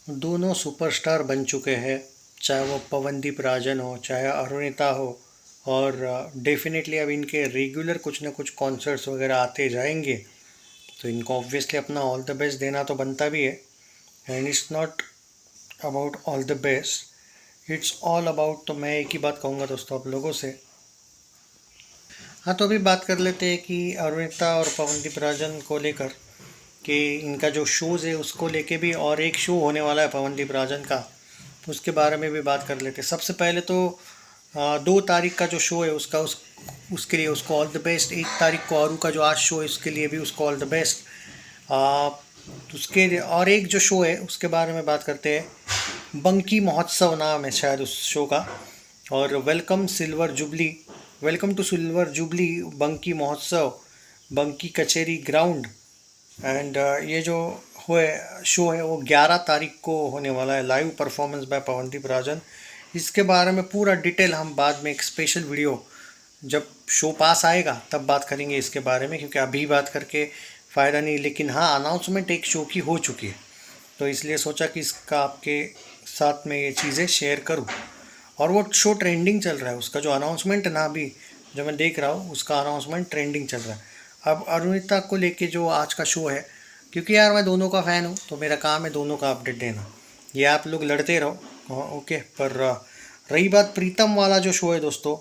दोनों सुपरस्टार बन चुके हैं, चाहे वो पवनदीप राजन हो चाहे अरुणिता हो। और डेफिनेटली अब इनके रेगुलर कुछ ना कुछ कॉन्सर्ट्स वगैरह आते जाएंगे, तो इनको ऑब्वियसली अपना ऑल द बेस्ट देना तो बनता भी है। And it's not about all the best, it's all about, तो मैं एक ही बात कहूँगा दोस्तों आप लोगों से। हाँ, तो अभी बात कर लेते हैं कि अरुणिता और पवनदीप राजन को लेकर कि इनका जो शोज़ है उसको लेके भी और एक शो होने वाला है पवनदीप राजन का, तो उसके बारे में भी बात कर लेते हैं। सबसे पहले तो 2 तारीख का जो शो है उसके लिए उसको ऑल द बेस्ट। 1 तारीख को आरू का जो आज शो है उसके लिए भी उसको ऑल द बेस्ट। उसके और एक जो शो है उसके बारे में बात करते हैं, बंकी महोत्सव नाम है शायद उस शो का। और वेलकम टू सिल्वर जुबली बंकी महोत्सव, बंकी कचेरी ग्राउंड। एंड ये जो शो है वो 11 तारीख को होने वाला है, live performance by Pawandeep Rajan. इसके बारे में पूरा डिटेल हम बाद में एक स्पेशल वीडियो जब शो पास आएगा तब बात करेंगे इसके बारे में, क्योंकि अभी बात करके फ़ायदा नहीं। लेकिन हाँ, अनाउंसमेंट एक शो की हो चुकी है, तो इसलिए सोचा कि इसका आपके साथ में ये चीज़ें शेयर करूँ। और वो शो ट्रेंडिंग चल रहा है, उसका जो अनाउंसमेंट है ना, अभी जो मैं देख रहा हूँ उसका अनाउंसमेंट ट्रेंडिंग चल रहा है। अब अरुणिता को लेके जो आज का शो है, क्योंकि यार मैं दोनों का फ़ैन हूँ तो मेरा काम है दोनों का अपडेट देना। ये आप लोग लड़ते रहो, ओके। पर रही बात प्रीतम वाला जो शो है दोस्तों,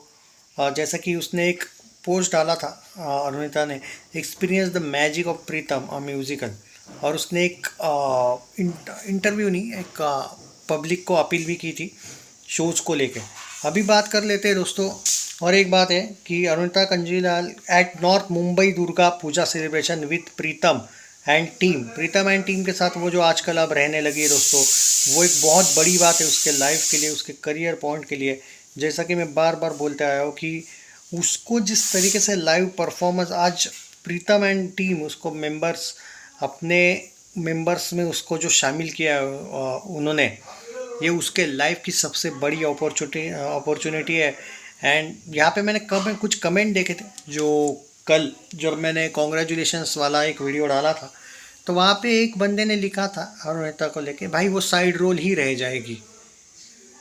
जैसा कि उसने एक पोस्ट डाला था, अरुणिता ने, experience the magic of Pritam a musical. और उसने एक इंटरव्यू नहीं, एक पब्लिक को अपील भी की थी शोज़ को लेके। अभी बात कर लेते हैं दोस्तों। और एक बात है कि Arunita Kanjilal at north Mumbai Durga Puja celebration with Pritam and team के साथ वो जो आजकल अब रहने लगी है दोस्तों, वो एक बहुत बड़ी बात है उसके लाइफ के लिए, उसके करियर पॉइंट के लिए। जैसा कि मैं बार बार बोलते आया हूँ कि उसको जिस तरीके से लाइव परफॉर्मेंस आज प्रीतम एंड टीम उसको अपने मेंबर्स में उसको जो शामिल किया उन्होंने, ये उसके लाइफ की सबसे बड़ी अपॉर्चुनिटी है। एंड यहाँ पे मैंने कुछ कमेंट देखे थे, जो कल जब मैंने कॉन्ग्रेचुलेशंस वाला एक वीडियो डाला था, तो वहाँ पे एक बंदे ने लिखा था अरुणिता को लेके, भाई वो साइड रोल ही रह जाएगी।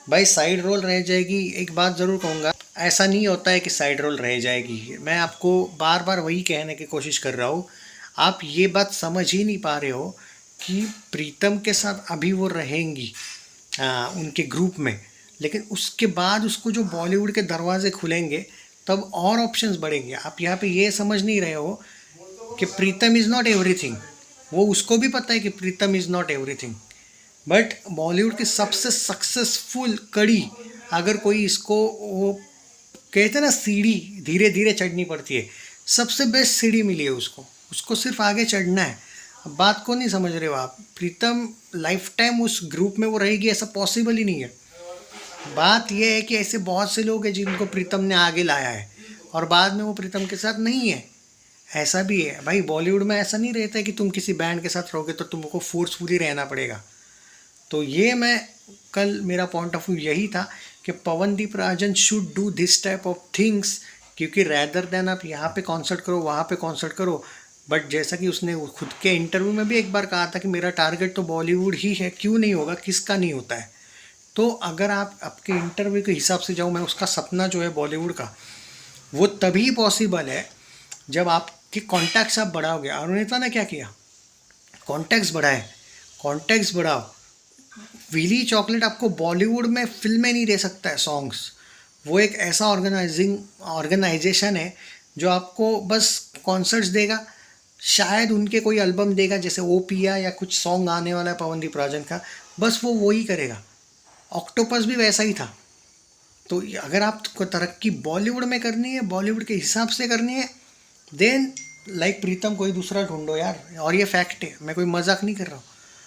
भाई साइड रोल रह जाएगी, एक बात ज़रूर कहूँगा, ऐसा नहीं होता है कि साइड रोल रह जाएगी। मैं आपको बार बार वही कहने की कोशिश कर रहा हूँ, आप ये बात समझ ही नहीं पा रहे हो कि प्रीतम के साथ अभी वो रहेंगी उनके ग्रुप में, लेकिन उसके बाद उसको जो बॉलीवुड के दरवाजे खुलेंगे तब और ऑप्शंस बढ़ेंगे। आप यहाँ पे ये समझ नहीं रहे हो कि प्रीतम इज़ नॉट एवरीथिंग। वो उसको भी पता है कि Pritam is not everything, but Bollywood की सबसे सक्सेसफुल कड़ी, अगर कोई इसको, वो कहते हैं ना सीढ़ी धीरे धीरे चढ़नी पड़ती है, सबसे बेस्ट सीढ़ी मिली है उसको, उसको सिर्फ आगे चढ़ना है। अब बात को नहीं समझ रहे हो आप, प्रीतम लाइफ टाइम उस ग्रुप में वो रहेगी ऐसा पॉसिबल ही नहीं है। बात यह है कि ऐसे बहुत से लोग हैं जिनको प्रीतम ने आगे लाया है और बाद में वो प्रीतम के साथ नहीं है। ऐसा भी है भाई, बॉलीवुड में ऐसा नहीं रहता है कि तुम किसी बैंड के साथ रहोगे तो तुमको फोर्सफुली रहना पड़ेगा। तो ये मैं कल मेरा पॉइंट ऑफ व्यू यही था कि Pawandeep Rajan should do this type of things, क्योंकि रैदर देन आप यहाँ पे कॉन्सर्ट करो वहाँ पे कॉन्सर्ट करो। बट जैसा कि उसने खुद के इंटरव्यू में भी एक बार कहा था कि मेरा टारगेट तो बॉलीवुड ही है, क्यों नहीं होगा, किसका नहीं होता है। तो अगर आप आपके इंटरव्यू के हिसाब से जाऊँ, मैं उसका सपना जो है बॉलीवुड का, वो तभी पॉसिबल है जब आपके कॉन्टैक्ट्स आप बढ़ाओगे। अरुणिता ने क्या किया, कॉन्टैक्ट्स बढ़ाए, कॉन्टैक्ट्स बढ़ाओ। विली चॉकलेट आपको बॉलीवुड में फिल्में नहीं दे सकता है, सॉन्ग्स। वो एक ऐसा ऑर्गेनाइजेशन है जो आपको बस कॉन्सर्ट्स देगा, शायद उनके कोई एल्बम देगा, जैसे ओ पिया या कुछ सॉन्ग आने वाला है पवनदीप राजन का, बस वो वही करेगा। ऑक्टोपस भी वैसा ही था। तो अगर आपको तरक्की बॉलीवुड में करनी है, बॉलीवुड के हिसाब से करनी है, देन लाइक प्रीतम कोई दूसरा ढूंढो यार। और ये फैक्ट है, मैं कोई मजाक नहीं कर रहा हूँ।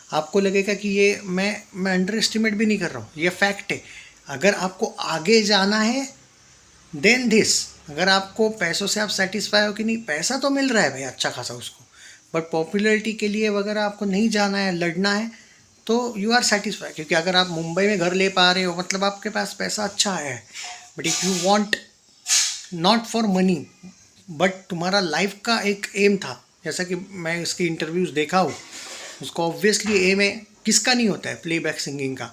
आपको लगेगा कि ये मैं अंडर एस्टिमेट भी नहीं कर रहा हूँ, ये फैक्ट है। अगर आपको आगे जाना है देन दिस, अगर आपको पैसों से आप सेटिस्फाई हो कि नहीं, पैसा तो मिल रहा है भाई अच्छा खासा उसको, बट पॉपुलैरिटी के लिए वगैरह आपको नहीं जाना है, लड़ना है, तो यू आर सेटिस्फाई। क्योंकि अगर आप मुंबई में घर ले पा रहे हो मतलब आपके पास पैसा अच्छा है। But if you want not for money, but तुम्हारा लाइफ का एक एम था, जैसा कि मैं इसकी इंटरव्यूज़ देखा हूँ, उसको ऑब्वियसली एम है किसका नहीं होता है प्लेबैक सिंगिंग का,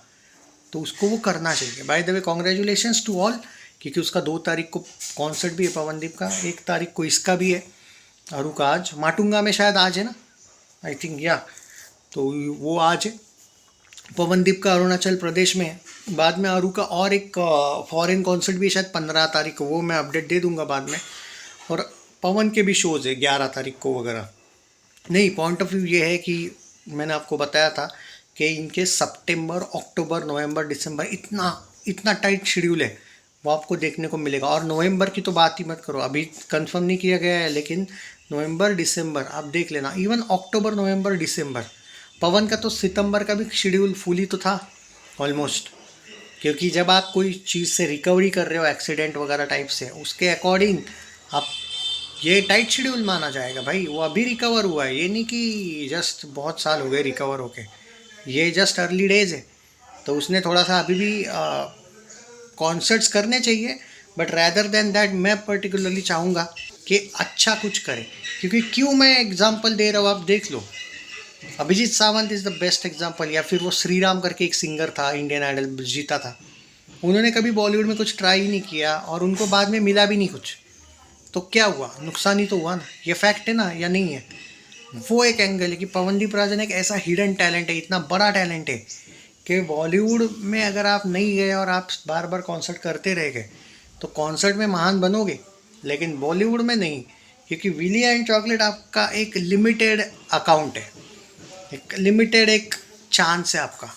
तो उसको वो करना चाहिए। By the way congratulations to all, क्योंकि उसका 2 तारीख को कॉन्सर्ट भी है पवनदीप का, 1 तारीख को इसका भी है, अरू का आज माटुंगा में शायद आज है ना, आई थिंक या, तो वो आज है। पवनदीप का अरुणाचल प्रदेश में है। बाद में अरू का और एक फॉरेन कॉन्सर्ट भी है शायद 15 तारीख को, वो मैं अपडेट दे दूंगा बाद में। और पवन के भी शोज़ है 11 तारीख को वगैरह। नहीं, पॉइंट ऑफ व्यू ये है कि मैंने आपको बताया था कि इनके सितंबर, अक्टूबर, नवंबर, दिसंबर इतना टाइट शेड्यूल है, वो आपको देखने को मिलेगा। और नवंबर की तो बात ही मत करो, अभी कंफर्म नहीं किया गया है, लेकिन नवंबर, दिसंबर आप देख लेना। इवन अक्टूबर, नवंबर, दिसंबर, पवन का तो सितंबर का भी शेड्यूल फुल ही तो था ऑलमोस्ट, क्योंकि जब आप कोई चीज़ से रिकवरी कर रहे हो एक्सीडेंट वगैरह टाइप से, उसके अकॉर्डिंग आप ये टाइट शेड्यूल माना जाएगा भाई। वो अभी रिकवर हुआ है, ये नहीं कि जस्ट बहुत साल हो गए रिकवर होके, ये जस्ट अर्ली डेज है। तो उसने थोड़ा सा अभी भी कॉन्सर्ट्स करने चाहिए, बट रैदर देन दैट मैं पर्टिकुलरली चाहूँगा कि अच्छा कुछ करे। क्योंकि क्यों मैं एग्जांपल दे रहा हूँ, आप देख लो, Abhijeet Sawant is the best example. या फिर वो श्रीराम करके एक सिंगर था, इंडियन आइडल जीता था, उन्होंने कभी बॉलीवुड में कुछ ट्राई ही नहीं किया और उनको बाद में मिला भी नहीं कुछ, तो क्या हुआ, नुकसान ही तो हुआ ना। ये फैक्ट है ना, या नहीं है? वो एक एंगल है कि पवनदीप राजन एक ऐसा हिडन टैलेंट है, इतना बड़ा टैलेंट है कि बॉलीवुड में अगर आप नहीं गए और आप बार बार कॉन्सर्ट करते रह गए तो कॉन्सर्ट में महान बनोगे, लेकिन बॉलीवुड में नहीं। क्योंकि विली एंड चॉकलेट आपका एक लिमिटेड अकाउंट है, एक लिमिटेड एक चांस है आपका।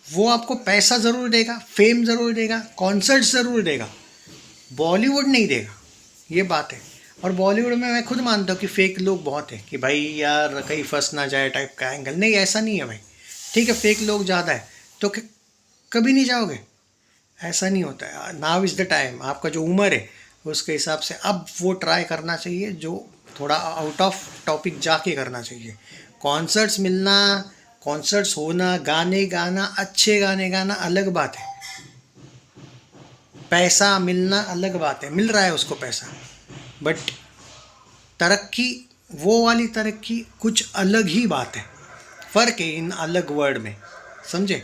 वो आपको पैसा ज़रूर देगा, फेम ज़रूर देगा, कॉन्सर्ट ज़रूर देगा, बॉलीवुड नहीं देगा, ये बात है। और बॉलीवुड में मैं खुद मानता हूँ कि फेक लोग बहुत हैं, कि भाई यार कहीं फंस ना जाए टाइप का एंगल। नहीं, ऐसा नहीं है भाई, ठीक है फेक लोग ज़्यादा है तो कभी नहीं जाओगे, ऐसा नहीं होता है। नाउ इज़ द टाइम, आपका जो उम्र है उसके हिसाब से अब वो ट्राई करना चाहिए जो थोड़ा आउट ऑफ टॉपिक जाके करना चाहिए। कॉन्सर्ट्स मिलना, कॉन्सर्ट्स होना, गाने गाना, अच्छे गाने गाना अलग बात है, पैसा मिलना अलग बात है, मिल रहा है उसको पैसा, बट तरक्की, वो वाली तरक्की कुछ अलग ही बात है, फ़र्क है इन अलग वर्ड में, समझे?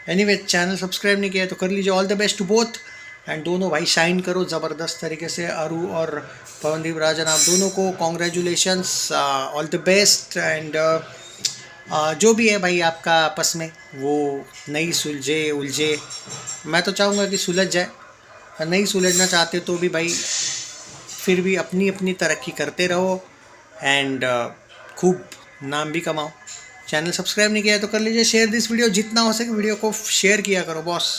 एनीवे, चैनल सब्सक्राइब नहीं किया तो कर लीजिए। All the best to both, and दोनों भाई शाइन करो ज़बरदस्त तरीके से। अरू और पवनदीप राजन, आप दोनों को congratulations, all the best. And जो भी है भाई आपका आपस में वो नहीं सुलझे उलझे, मैं तो चाहूँगा कि सुलझ जाए, नहीं सुलझना चाहते तो भी भाई फिर भी अपनी अपनी तरक्की करते रहो, एंड खूब नाम भी कमाओ। चैनल सब्सक्राइब नहीं किया तो कर लीजिए, शेयर दिस वीडियो, जितना हो सके वीडियो को शेयर किया करो बॉस।